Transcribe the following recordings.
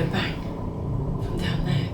a bang from down there.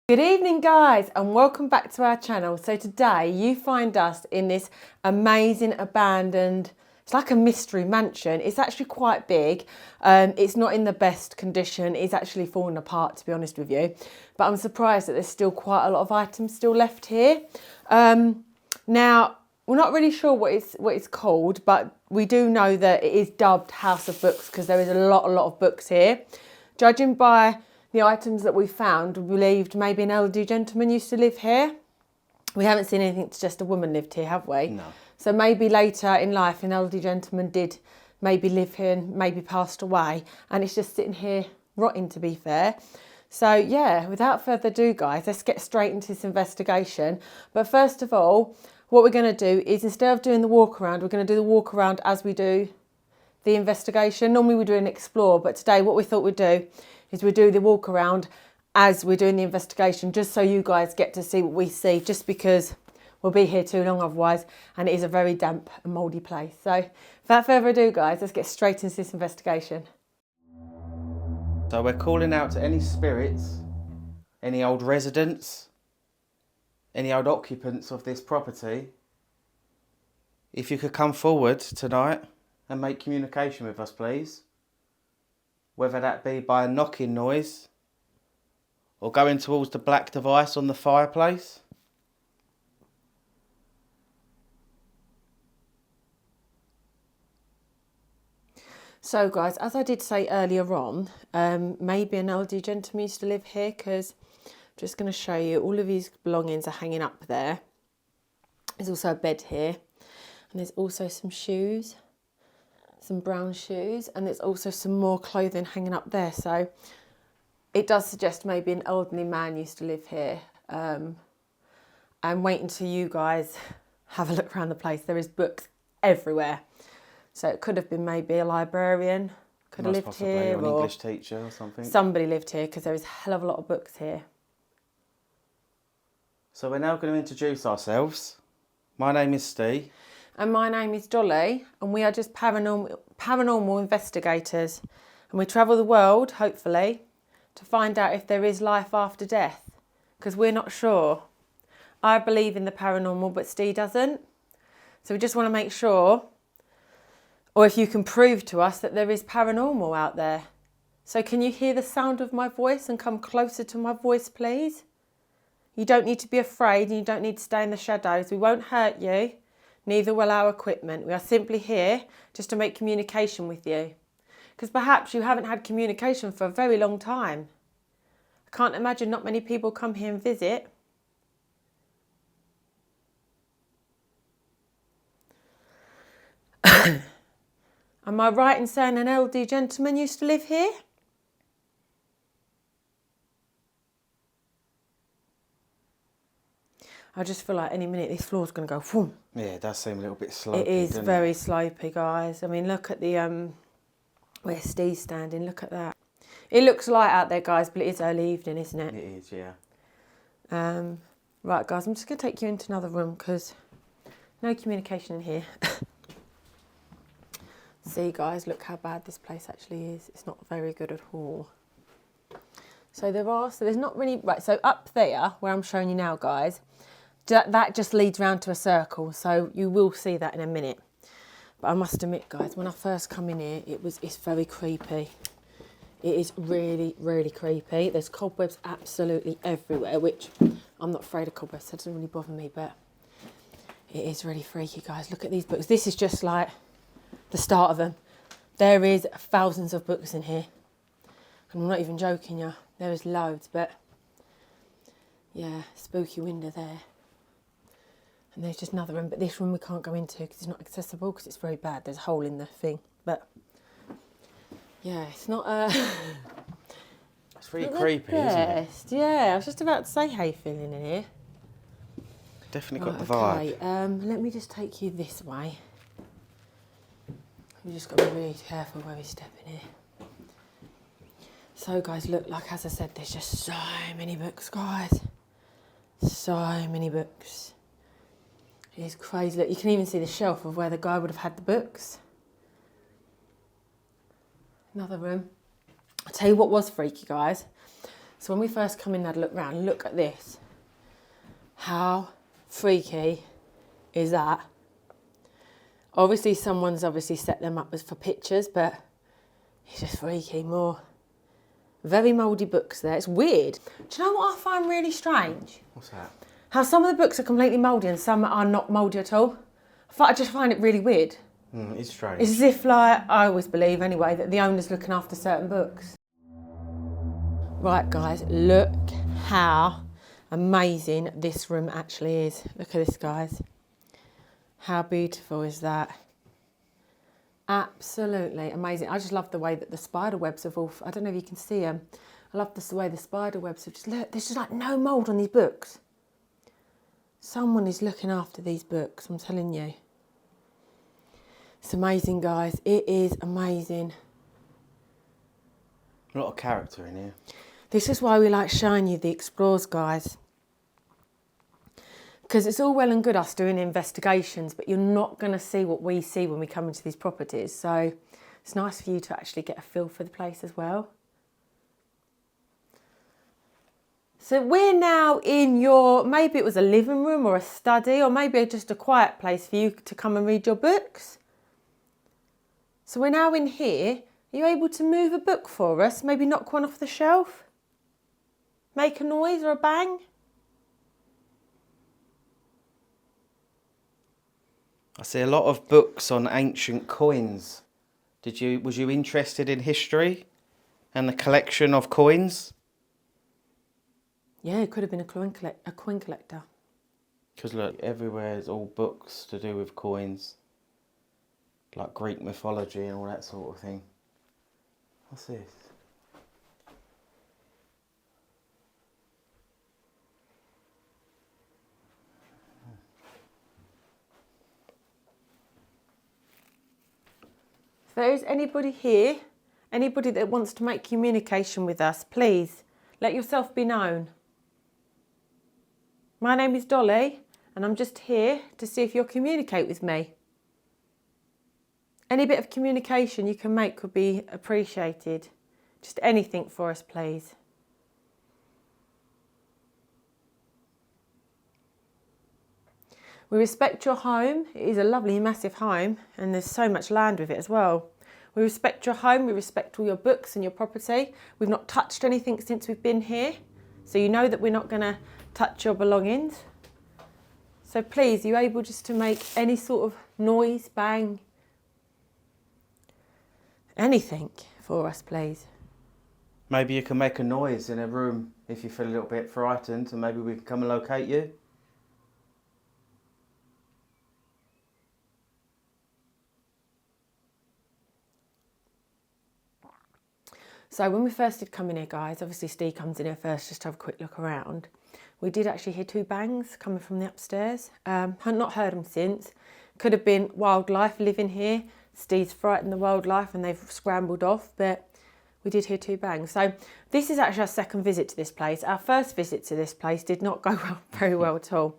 Good evening guys and welcome back to our channel. So today you find us in this amazing abandoned, it's like a mystery mansion. It's actually quite big. It's not in the best condition. It's actually fallen apart, to be honest with you. But I'm surprised that there's still quite a lot of items still left here. Now, we're not really sure what it's called, but we do know that it is dubbed House of Books because there is a lot of books here. Judging by the items that we found, we believed maybe an elderly gentleman used to live here. We haven't seen anything to suggest a woman lived here, have we? No. So maybe later in life, an elderly gentleman did maybe live here and maybe passed away. And it's just sitting here rotting, to be fair. So yeah, without further ado, guys, let's get straight into this investigation. But first of all, what we're going to do is instead of doing the walk around, we're going to do the walk around as we do the investigation. Normally we do an explore, but today what we thought we'd do is we do the walk around as we're doing the investigation, just so you guys get to see what we see, just because we'll be here too long otherwise, and it is a very damp and mouldy place. So without further ado, guys, let's get straight into this investigation. So we're calling out to any spirits, any old residents, any old occupants of this property. If you could come forward tonight and make communication with us, please. Whether that be by a knocking noise or going towards the black device on the fireplace. So guys, as I did say earlier on, maybe an elderly gentleman used to live here, because I'm just going to show you all of his belongings are hanging up there. There's also a bed here, and there's also some shoes. Some brown shoes, and there's also some more clothing hanging up there, so it does suggest maybe an elderly man used to live here. And wait until you guys have a look around the place. There is books everywhere, so it could have been maybe a librarian could have lived here, or an English teacher or something. Somebody lived here, because there is a hell of a lot of books here. So we're now going to introduce ourselves. My name is Steve. And my name is Dolly, and we are just paranormal investigators. And we travel the world, hopefully, to find out if there is life after death, because we're not sure. I believe in the paranormal, but Steve doesn't. So we just want to make sure, or if you can prove to us that there is paranormal out there. So can you hear the sound of my voice and come closer to my voice, please? You don't need to be afraid, and you don't need to stay in the shadows. We won't hurt you. Neither will our equipment. We are simply here just to make communication with you. Because perhaps you haven't had communication for a very long time. I can't imagine not many people come here and visit. Am I right in saying an elderly gentleman used to live here? I just feel like any minute this floor's going to go boom. Yeah, it does seem a little bit slopey. It is very slopey, guys. I mean, look at the where Steve's standing. Look at that. It looks light out there, guys, but it is early evening, isn't it? It is, yeah. Right, guys, I'm just going to take you into another room because no communication in here. See, guys, look how bad this place actually is. It's not very good at all. So there's not really, right, so up there, where I'm showing you now, guys, that just leads round to a circle, so you will see that in a minute. But I must admit, guys, when I first come in here, it's very creepy. It is really, really creepy. There's cobwebs absolutely everywhere, which I'm not afraid of cobwebs, so it doesn't really bother me, but it is really freaky, guys. Look at these books. This is just like the start of them. There is thousands of books in here. And I'm not even joking you. There is loads, but yeah, spooky window there. And there's just another room, but this room we can't go into because it's not accessible because it's very bad. There's a hole in the thing, but yeah, it's not it's really creepy, isn't it? Yeah, I was just about to say how you feeling in here. Definitely got the vibe. Okay, let me just take you this way. You just got to be really careful where we step in here. So guys, look, like as I said, there's just so many books, guys. So many books. It's crazy. Look, you can even see the shelf of where the guy would have had the books. Another room. I'll tell you what was freaky, guys. So when we first come in and had a look round, look at this. How freaky is that? Obviously, someone's set them up as for pictures, but it's just freaky. More very mouldy books there. It's weird. Do you know what I find really strange? What's that? How some of the books are completely mouldy and some are not mouldy at all. I just find it really weird. It's strange. It's as if, like, I always believe anyway, that the owner's looking after certain books. Right, guys, look how amazing this room actually is. Look at this, guys. How beautiful is that? Absolutely amazing. I just love the way that the spider webs have all, I don't know if you can see them. I love the way the spider webs have just, look, there's just like no mould on these books. Someone is looking after these books, I'm telling you. It's amazing, guys. It is amazing. A lot of character in here. This is why we like showing you the explores, guys. Because it's all well and good us doing investigations, but you're not going to see what we see when we come into these properties. So it's nice for you to actually get a feel for the place as well. So we're now in your, maybe it was a living room or a study, or maybe just a quiet place for you to come and read your books. So we're now in here. Are you able to move a book for us? Maybe knock one off the shelf? Make a noise or a bang? I see a lot of books on ancient coins. Was you interested in history and the collection of coins? Yeah, it could have been a coin collector. Because look, everywhere is all books to do with coins. Like Greek mythology and all that sort of thing. What's this? If there is anybody here, anybody that wants to make communication with us, please let yourself be known. My name is Dolly and I'm just here to see if you'll communicate with me. Any bit of communication you can make would be appreciated. Just anything for us, please. We respect your home. It is a lovely, massive home, and there's so much land with it as well. We respect your home. We respect all your books and your property. We've not touched anything since we've been here, so you know that we're not going to touch your belongings. So please, are you able just to make any sort of noise, bang, anything for us, please? Maybe you can make a noise in a room if you feel a little bit frightened, and maybe we can come and locate you. So when we first did come in here, guys, obviously Steve comes in here first just to have a quick look around. We did actually hear 2 bangs coming from the upstairs. Had not heard them since. Could have been wildlife living here. Steve's frightened the wildlife and they've scrambled off, but we did hear 2 bangs. So this is actually our second visit to this place. Our first visit to this place did not go very well at all.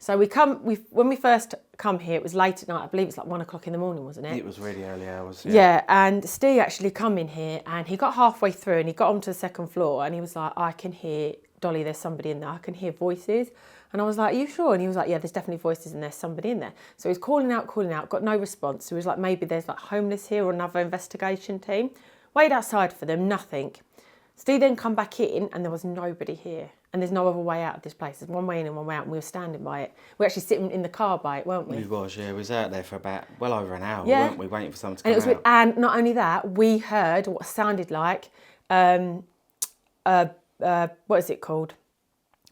So when we first come here, it was late at night. I believe it's like 1 o'clock in the morning, wasn't it? It was really early hours. Yeah, and Steve actually come in here and he got halfway through and he got onto the second floor and he was like, I can hear, Dolly, there's somebody in there. I can hear voices. And I was like, are you sure? And he was like, yeah, there's definitely voices and there's somebody in there. So he was calling out, got no response. So he was like, maybe there's like homeless here or another investigation team. Waited outside for them, nothing. Steve then come back in and there was nobody here. And there's no other way out of this place. There's one way in and one way out, and we were standing by it. We were actually sitting in the car by it, weren't we? We was, yeah. We was out there for about well over an hour, Yeah. weren't we? Waiting for someone to come out. Weird. And not only that, we heard what sounded like, what is it called?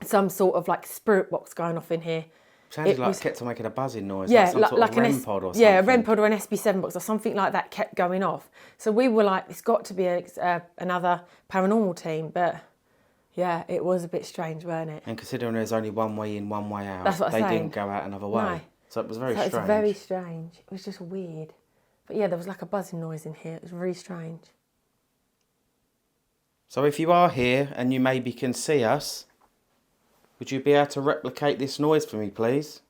Some sort of like spirit box going off in here. Sounded like it kept on making a buzzing noise, yeah, like some sort of REM pod or something. Yeah, a REM pod or an SB7 box or something like that kept going off. So we were like, it's got to be another paranormal team, but Yeah, it was a bit strange, weren't it? And considering there's only one way in, one way out, That's what I'm they saying. didn't go out another way. No. So it was very So strange. it's very strange. It was just weird. But yeah, there was like a buzzing noise in here. It was very strange. So if you are here and you maybe can see us, would you be able to replicate this noise for me, please?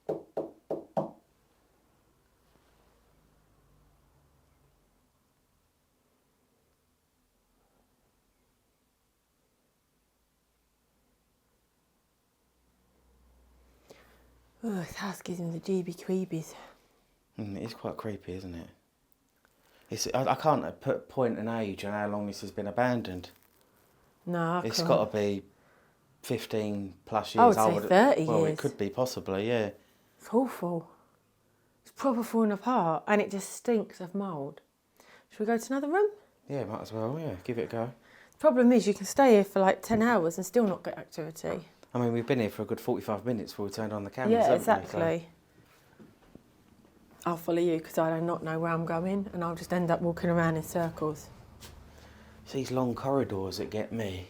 Oh, this house gives me the jeebie-creebies. It is quite creepy, isn't it? I can't point an age on how long this has been abandoned. No, I It's can't. got to be 15 plus I years. would say 30 Well, years. it could be, possibly, yeah. It's awful. It's proper falling apart and it just stinks of mould. Should we go to another room? Yeah, might as well, yeah. Give it a go. The problem is you can stay here for like 10 hours and still not get activity. I mean, we've been here for a good 45 minutes before we turned on the cameras, Yeah, haven't exactly. I'll follow you because I do not know where I'm going and I'll just end up walking around in circles. It's these long corridors that get me.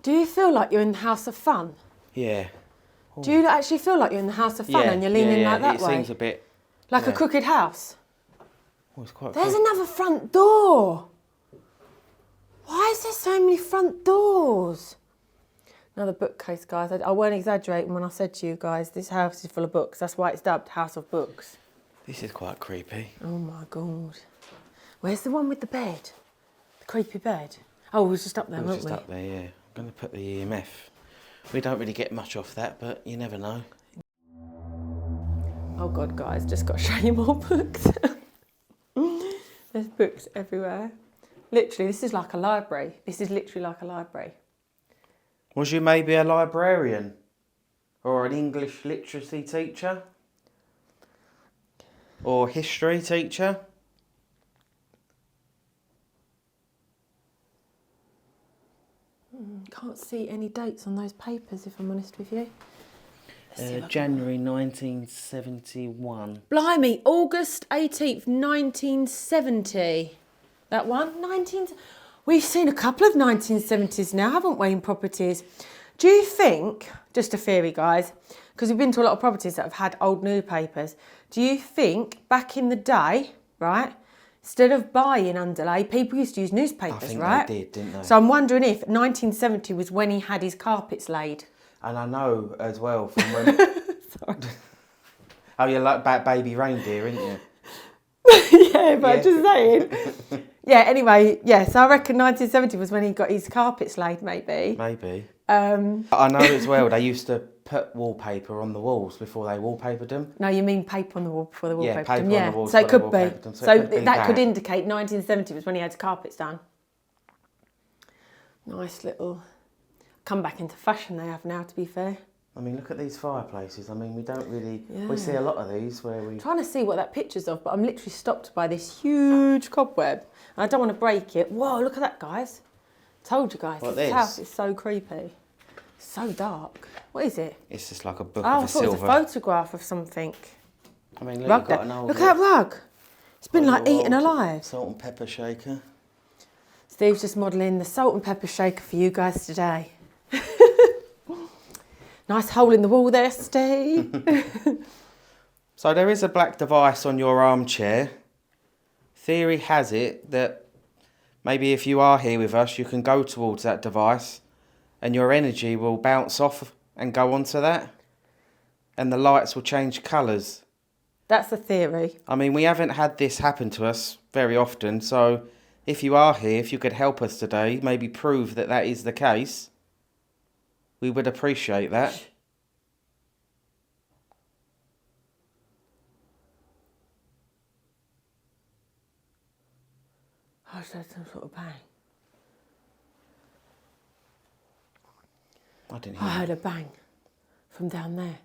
Do you feel like you're in the House of Fun? Yeah. Do you actually feel like you're in the House of Fun and you're leaning like that way? It seems a bit... Like a crooked house? Oh, it's quite There's cool. another front door. Why is there so many front doors? Another bookcase, guys. I weren't exaggerating when I said to you guys, this house is full of books. That's why it's dubbed House of Books. This is quite creepy. Oh my God. Where's the one with the bed? The creepy bed? Oh, we was just up there, weren't we? Just up there, yeah. I'm going to put the EMF. We don't really get much off that, but you never know. Oh God, guys, just got to show you more books. There's books everywhere. Literally, this is like a library. This is literally like a library. Was you maybe a librarian? Or an English literacy teacher? Or history teacher? Can't see any dates on those papers, if I'm honest with you. January 1971. Blimey, August 18th, 1970. That one? We've seen a couple of 1970s now, haven't we, in properties? Do you think, just a theory, guys, because we've been to a lot of properties that have had old newspapers, do you think back in the day, right, instead of buying underlay, people used to use newspapers, I think right? they did, didn't they? So I'm wondering if 1970 was when he had his carpets laid. And I know as well from when... Sorry. Oh, you're like baby reindeer, aren't you? Yeah, but I'm just saying. Yeah, anyway, yeah, so I reckon 1970 was when he got his carpets laid, maybe. Maybe. I know as well, they used to put wallpaper on the walls before they wallpapered them. No, you mean paper on the wall before the Yeah, wallpaper. paper on the walls so it before could they be. wallpapered them, so So it could be that could that. indicate 1970 was when he had his carpets done. Nice little comeback into fashion they have now, to be fair. I mean, look at these fireplaces. I mean, we don't really... Yeah. We see a lot of these where we... I'm trying to see what that picture's of, but I'm literally stopped by this huge cobweb. And I don't want to break it. Whoa, look at that, guys. Told you guys, What, this this? house is so creepy. So dark. What is it? It's just like a book Oh, I of thought it was silver. a photograph of something. I mean, look, Rug you've got there. an old... Look at that rug. It's been like little eaten old alive. Salt and pepper shaker. Steve's just modelling the salt and pepper shaker for you guys today. Nice hole in the wall there, Steve. So there is a black device on your armchair. Theory has it that maybe if you are here with us, you can go towards that device and your energy will bounce off and go onto that. And the lights will change colours. That's the theory. I mean, we haven't had this happen to us very often, so if you are here, if you could help us today, maybe prove that that is the case, we would appreciate that. I just heard some sort of bang. I didn't I hear. heard a bang from down there.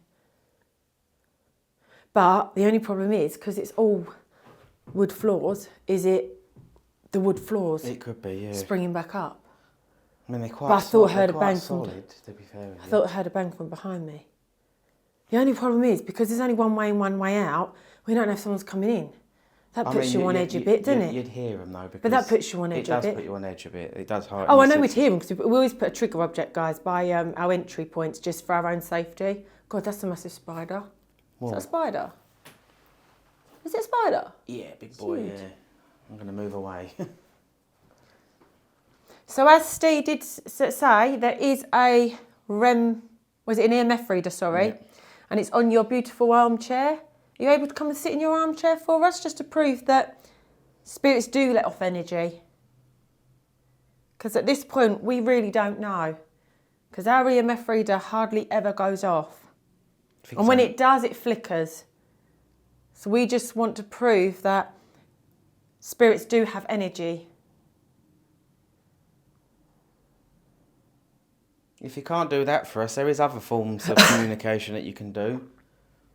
But the only problem is, because it's all wood floors, is it the wood floors It could be, yeah. springing back up? I mean, they're quite. But I thought I they're heard a quite bang from- solid, to be fair with I you. thought I heard a bang from behind me. The only problem is, because there's only one way in, one way out, we don't know if someone's coming in. That puts you on edge a bit, doesn't it? You'd hear them though, because but that puts you on edge a bit. It does put you on edge a bit. It does heighten. Oh, I know we'd hear them because we always put a trigger object, guys, by our entry points just for our own safety. God, that's a massive spider. What? Is that a spider? Is it a spider? Yeah, big boy, yeah. I'm going to move away. So as Steve did say, there is a was it an EMF reader, sorry, yeah. And it's on your beautiful armchair. Are you able to come and sit in your armchair for us just to prove that spirits do let off energy? Because at this point, we really don't know. Because our EMF reader hardly ever goes off. And when it does, it flickers. So we just want to prove that spirits do have energy. If you can't do that for us, there is other forms of communication that you can do.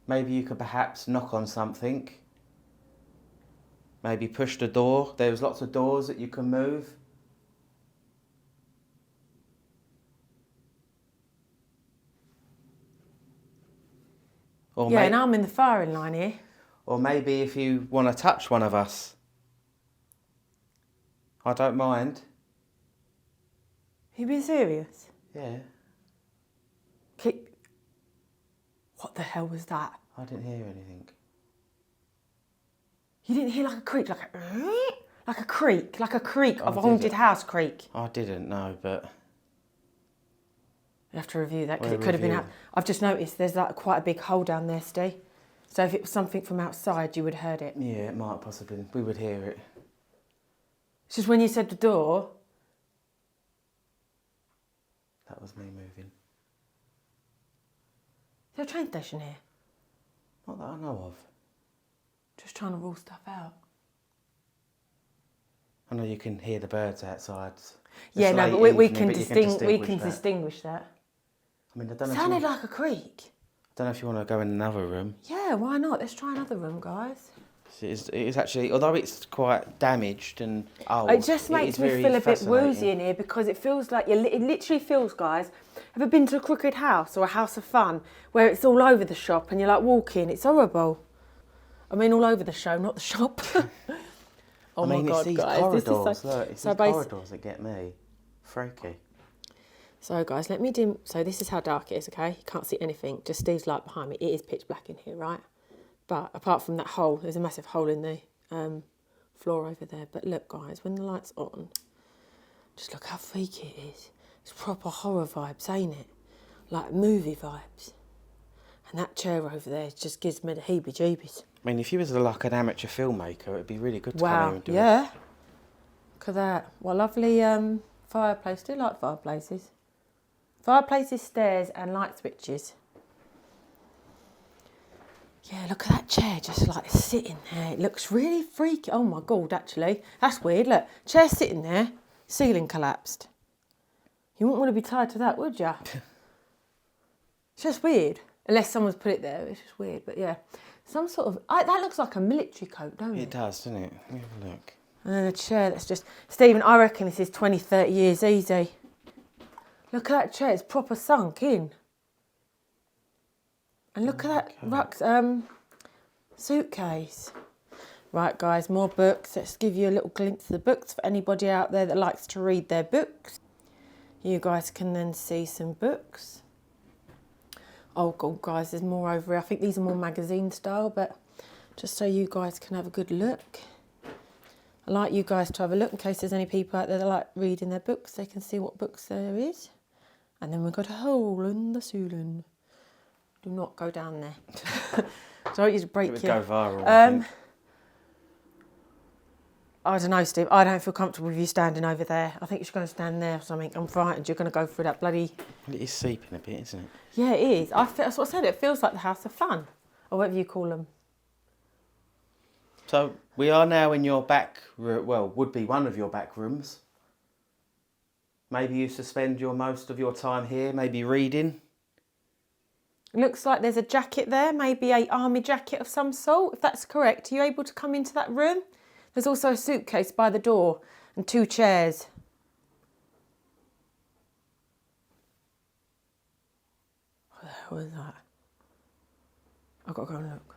Maybe you could perhaps knock on something. Maybe push the door. There's lots of doors that you can move. Or yeah, and I'm in the firing line here. Or maybe if you want to touch one of us. I don't mind. Are you being serious? Yeah. What the hell was that? I didn't hear anything. You didn't hear like a creak, like a creak of a haunted house creak? I didn't know, but... You have to review that because it could have been out. I've just noticed there's like quite a big hole down there, Steve. So if it was something from outside, you would have heard it. Yeah, it might possibly. We would hear it. It's just when you said the door... That was me moving. Is there a train station here? Not that I know of. Just trying to rule stuff out. I know you can hear the birds outside. Yeah, no, but we can distinguish that. I mean, I don't know. Sounded like a creak. I don't know if you want to go in another room. Yeah, why not? Let's try another room, guys. It is actually, although it's quite damaged and old, it just makes me feel a bit woozy in here because it feels like it literally feels, guys. Have you been to a crooked house or a house of fun where it's all over the shop and you're like walking? It's horrible. I mean, all over the show, not the shop. Oh my God, it's these guys! Corridors, this is look, it's these corridors that get me freaky. So, guys, let me dim. So this is how dark it is. Okay, you can't see anything. Just Steve's light behind me. It is pitch black in here, right? But apart from that hole, there's a massive hole in the floor over there. But look, guys, when the light's on, just look how freaky it is. It's proper horror vibes, ain't it? Like movie vibes. And that chair over there just gives me the heebie-jeebies. I mean, if you was like an amateur filmmaker, it'd be really good to come here and do it. Yeah. Look at that. What a lovely fireplace. Do you like fireplaces? Fireplaces, stairs and light switches. Yeah, look at that chair just like sitting there. It looks really freaky. Oh my God, actually. That's weird. Look, chair sitting there, ceiling collapsed. You wouldn't want to be tied to that, would you? It's just weird. Unless someone's put it there. It's just weird, but yeah. Some sort of... that looks like a military coat, don't it? It does, doesn't it? Let me have a look. And then a chair that's just... Stephen, I reckon this is 20, 30 years easy. Look at that chair. It's proper sunk in. And look at that suitcase. Right, guys, more books. Let's give you a little glimpse of the books for anybody out there that likes to read their books. You guys can then see some books. Oh, God, guys, there's more over here. I think these are more magazine style, but just so you guys can have a good look. I like you guys to have a look in case there's any people out there that like reading their books. They can see what books there is. And then we've got a hole in the ceiling. Do not go down there. So I want you to break it would your... go viral, I don't know, Steve. I don't feel comfortable with you standing over there. I think you're going to stand there or something. I'm frightened you're going to go through that bloody... Well, it is seeping a bit, isn't it? Yeah, it is. That's what I said. It feels like the House of Fun. Or whatever you call them. So, we are now in your back... Well, would be one of your back rooms. Maybe you spend most of your time here, maybe reading. It looks like there's a jacket there. Maybe an army jacket of some sort. If that's correct, are you able to come into that room? There's also a suitcase by the door and 2 chairs. What the hell is that? I've got to go and look.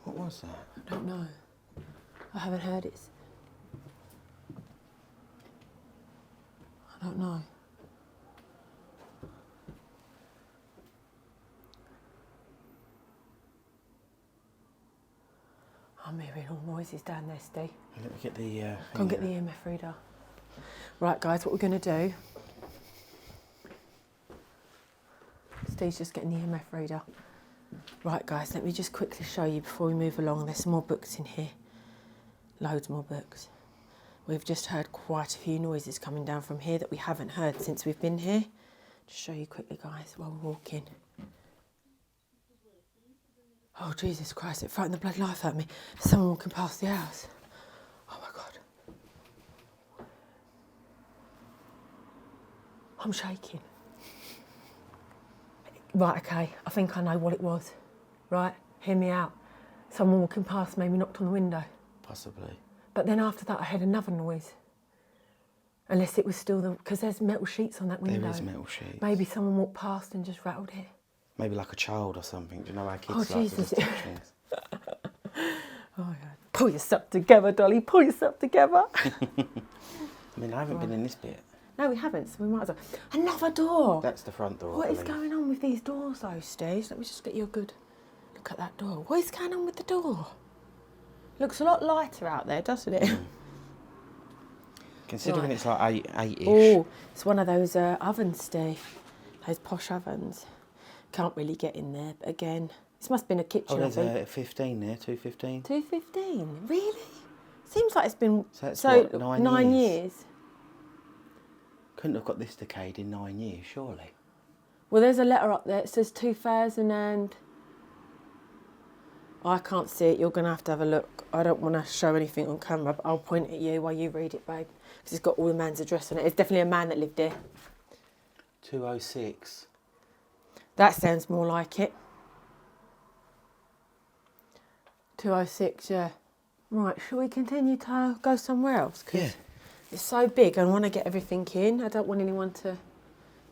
What was that? I don't know. I haven't heard it. I don't know. I'm hearing all noises down there, Steve. Let me get the... Go and get the EMF reader. Right, guys, what we're going to do... Steve's just getting the EMF reader. Right, guys, let me just quickly show you before we move along. There's some more books in here. Loads more books. We've just heard quite a few noises coming down from here that we haven't heard since we've been here. Just show you quickly, guys, while we're walking. Oh, Jesus Christ, it frightened the bloody life out of me. There's someone walking past the house. Oh, my God. I'm shaking. Right, okay, I think I know what it was. Right, hear me out. Someone walking past maybe knocked on the window. Possibly. But then after that I heard another noise. Unless it was still the... Because there's metal sheets on that window. There is metal sheets. Maybe someone walked past and just rattled it. Maybe like a child or something. Do you know how kids Oh, like Jesus. to just touch things? Oh, my God. Pull yourself together, Dolly. Pull yourself together. I mean, I haven't been in this bit. No, we haven't, so we might as well. Another door. That's the front door. What I is believe. going on with these doors, though, Steve? Let me just get you a good look at that door. What is going on with the door? Looks a lot lighter out there, doesn't it? Considering Right. it's like eight-ish. Oh, it's one of those ovens, Steve. Those posh ovens. Can't really get in there. But again, this must have been a kitchen. Oh, there's I think. a 15 there, 215. 215. Really? Seems like it's been So that's what, 9 years. Couldn't have got this decayed in 9 years, surely. Well, there's a letter up there. It says 2000 and... I can't see it. You're going to have a look. I don't want to show anything on camera, but I'll point at you while you read it, babe. Because it's got all the man's address on it. It's definitely a man that lived here. 206. That sounds more like it. 206, yeah. Right, shall we continue to go somewhere else? 'Cause Yeah. it's so big and I want to get everything in. I don't want anyone to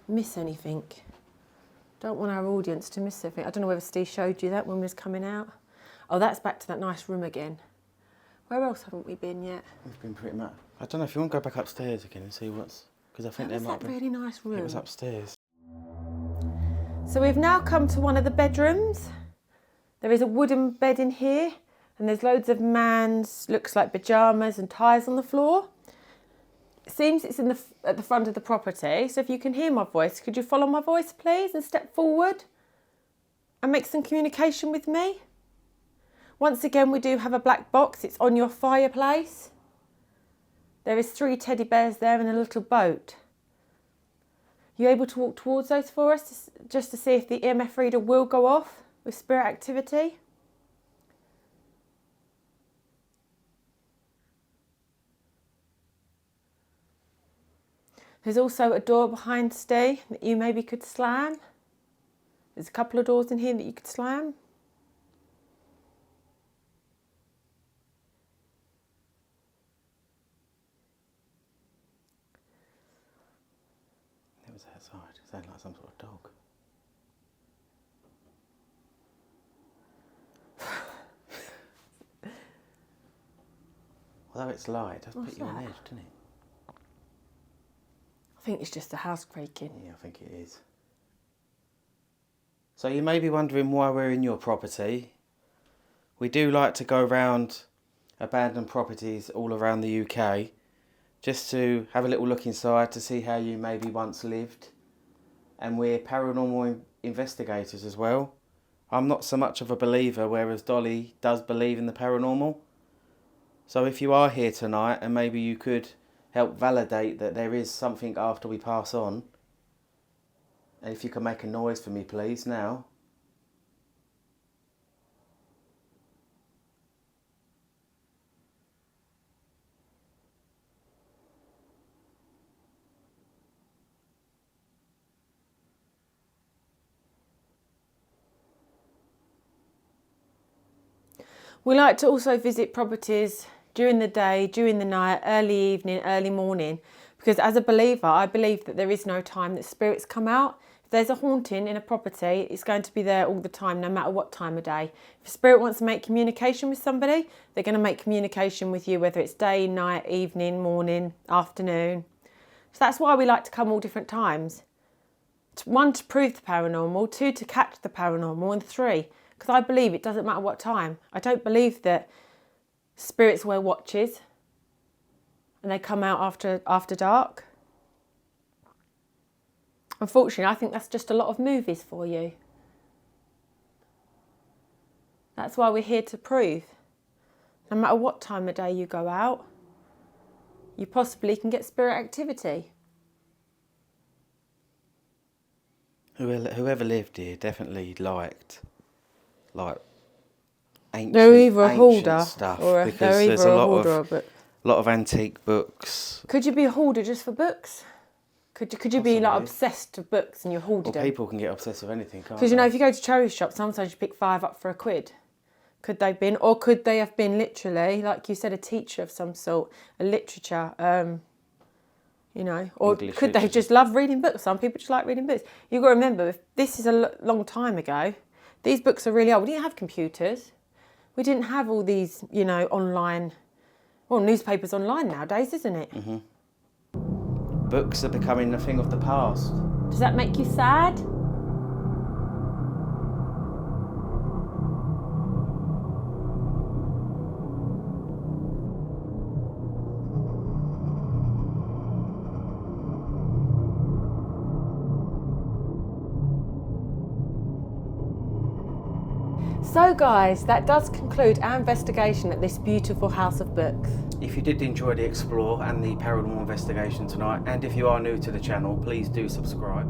miss anything. Don't want our audience to miss anything. I don't know whether Steve showed you that when we was coming out. Oh, that's back to that nice room again. Where else haven't we been yet? We've been pretty much... I don't know if you want to go back upstairs again and see what's... Because I think That there was might that be... really nice room. It was upstairs. So we've now come to one of the bedrooms. There is a wooden bed in here and there's loads of man's, looks like pyjamas and ties on the floor. It seems it's at the front of the property. So if you can hear my voice, could you follow my voice please and step forward and make some communication with me? Once again, we do have a black box. It's on your fireplace. There is 3 teddy bears there and a little boat. You able to walk towards those for us, just to see if the EMF reader will go off with spirit activity? There's also a door behind Steve that you maybe could slam. There's a couple of doors in here that you could slam. It was outside. It sounded like some sort of dog. Although it's light, it does What's put you on that? edge, doesn't it? I think it's just the house creaking. Yeah, I think it is. So you may be wondering why we're in your property. We do like to go around abandoned properties all around the UK just to have a little look inside to see how you maybe once lived. And we're paranormal investigators as well. I'm not so much of a believer, whereas Dolly does believe in the paranormal. So if you are here tonight and maybe you could help validate that there is something after we pass on. And if you can make a noise for me, please, now. We like to also visit properties during the day, during the night, early evening, early morning, because as a believer, I believe that there is no time that spirits come out. there's a haunting in a property, it's going to be there all the time, no matter what time of day. If a spirit wants to make communication with somebody, they're going to make communication with you, whether it's day, night, evening, morning, afternoon. So that's why we like to come all different times. 1, to prove the paranormal, 2, to catch the paranormal, and 3, because I believe it doesn't matter what time. I don't believe that spirits wear watches and they come out after dark. Unfortunately, I think that's just a lot of movies for you. That's why we're here to prove. No matter what time of day you go out, you possibly can get spirit activity. Whoever lived here definitely liked, ancient, They're either a ancient hoarder stuff, or because they're there's either a a lot hoarder of or a book. lot of antique books. Could you be a hoarder just for books? Could you be like Possibly. obsessed with books and you're hoarding Well, them? people can get obsessed with anything, can't Because they? if you go to charity shops, sometimes you pick 5 up for £1. Could they have been, or could they have been literally, like you said, a teacher of some sort, a literature, or English could they literature. just love reading books? Some people just like reading books. You've got to remember, if this is a long time ago, these books are really old. We didn't have computers. We didn't have all these, online, newspapers online nowadays, isn't it? Mm-hmm. Books are becoming a thing of the past. Does that make you sad? So guys, that does conclude our investigation at this beautiful house of books. If you did enjoy the explore and the paranormal investigation tonight, and if you are new to the channel, please do subscribe.